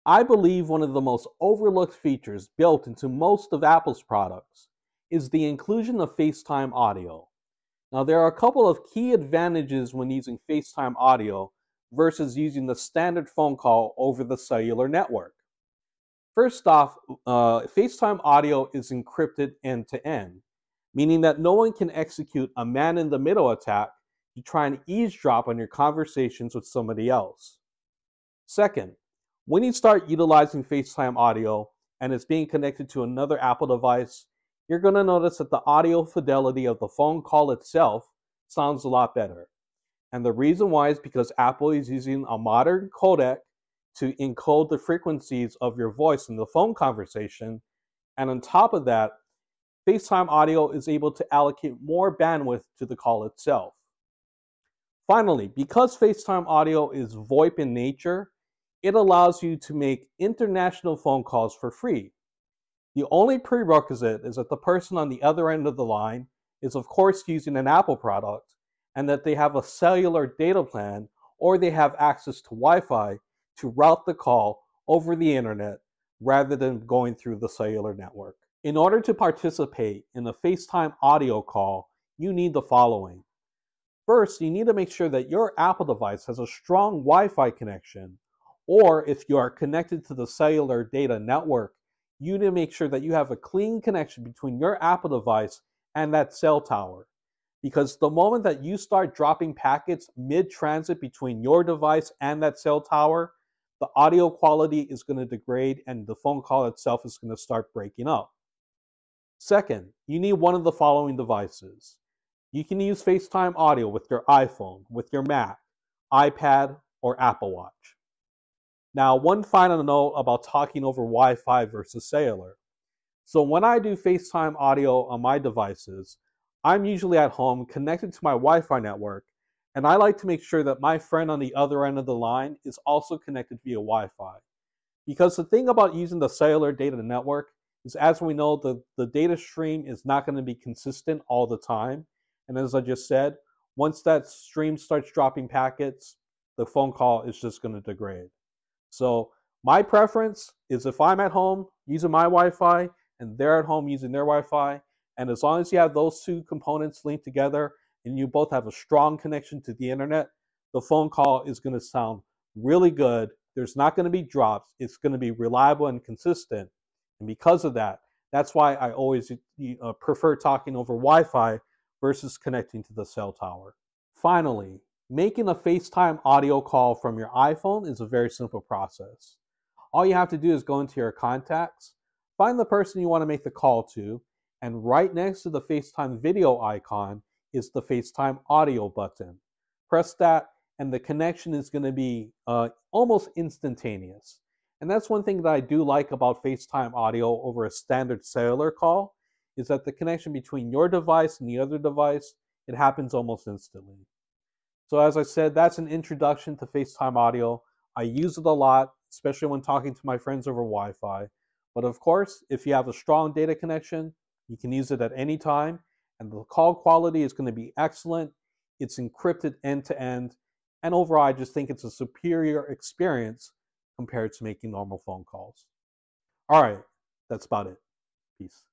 I believe one of the most overlooked features built into most of Apple's products is the inclusion of FaceTime audio. Now, there are a couple of key advantages when using FaceTime audio versus using the standard phone call over the cellular network. First off, FaceTime audio is encrypted end to end, meaning that no one can execute a man in the middle attack to try and eavesdrop on your conversations with somebody else. Second, when you start utilizing FaceTime audio and it's being connected to another Apple device, you're going to notice that the audio fidelity of the phone call itself sounds a lot better. And the reason why is because Apple is using a modern codec to encode the frequencies of your voice in the phone conversation. And on top of that, FaceTime audio is able to allocate more bandwidth to the call itself. Finally, because FaceTime audio is VoIP in nature, it allows you to make international phone calls for free. The only prerequisite is that the person on the other end of the line is, of course, using an Apple product and that they have a cellular data plan or they have access to Wi-Fi to route the call over the internet rather than going through the cellular network. In order to participate in a FaceTime audio call, you need the following. First, you need to make sure that your Apple device has a strong Wi-Fi connection, or if you are connected to the cellular data network, you need to make sure that you have a clean connection between your Apple device and that cell tower. Because the moment that you start dropping packets mid-transit between your device and that cell tower, the audio quality is going to degrade and the phone call itself is going to start breaking up. Second, you need one of the following devices. You can use FaceTime audio with your iPhone, with your Mac, iPad, or Apple Watch. Now, one final note about talking over Wi-Fi versus cellular. So when I do FaceTime audio on my devices, I'm usually at home connected to my Wi-Fi network, and I like to make sure that my friend on the other end of the line is also connected via Wi-Fi. Because the thing about using the cellular data network is, as we know, the data stream is not going to be consistent all the time. And as I just said, once that stream starts dropping packets, the phone call is just going to degrade. So my preference is if I'm at home using my Wi-Fi and they're at home using their Wi-Fi, and as long as you have those two components linked together and you both have a strong connection to the internet, the phone call is going to sound really good. There's not going to be drops. It's going to be reliable and consistent. And because of that, that's why I always prefer talking over Wi-Fi versus connecting to the cell tower. Finally, making a FaceTime audio call from your iPhone is a very simple process. All you have to do is go into your contacts, find the person you want to make the call to, and right next to the FaceTime video icon is the FaceTime audio button. Press that, and the connection is going to be almost instantaneous. And that's one thing that I do like about FaceTime audio over a standard cellular call, is that the connection between your device and the other device, it happens almost instantly. So as I said, that's an introduction to FaceTime audio. I use it a lot, especially when talking to my friends over Wi-Fi. But of course, if you have a strong data connection, you can use it at any time, and the call quality is going to be excellent. It's encrypted end to end, and overall, I just think it's a superior experience compared to making normal phone calls. All right, that's about it. Peace.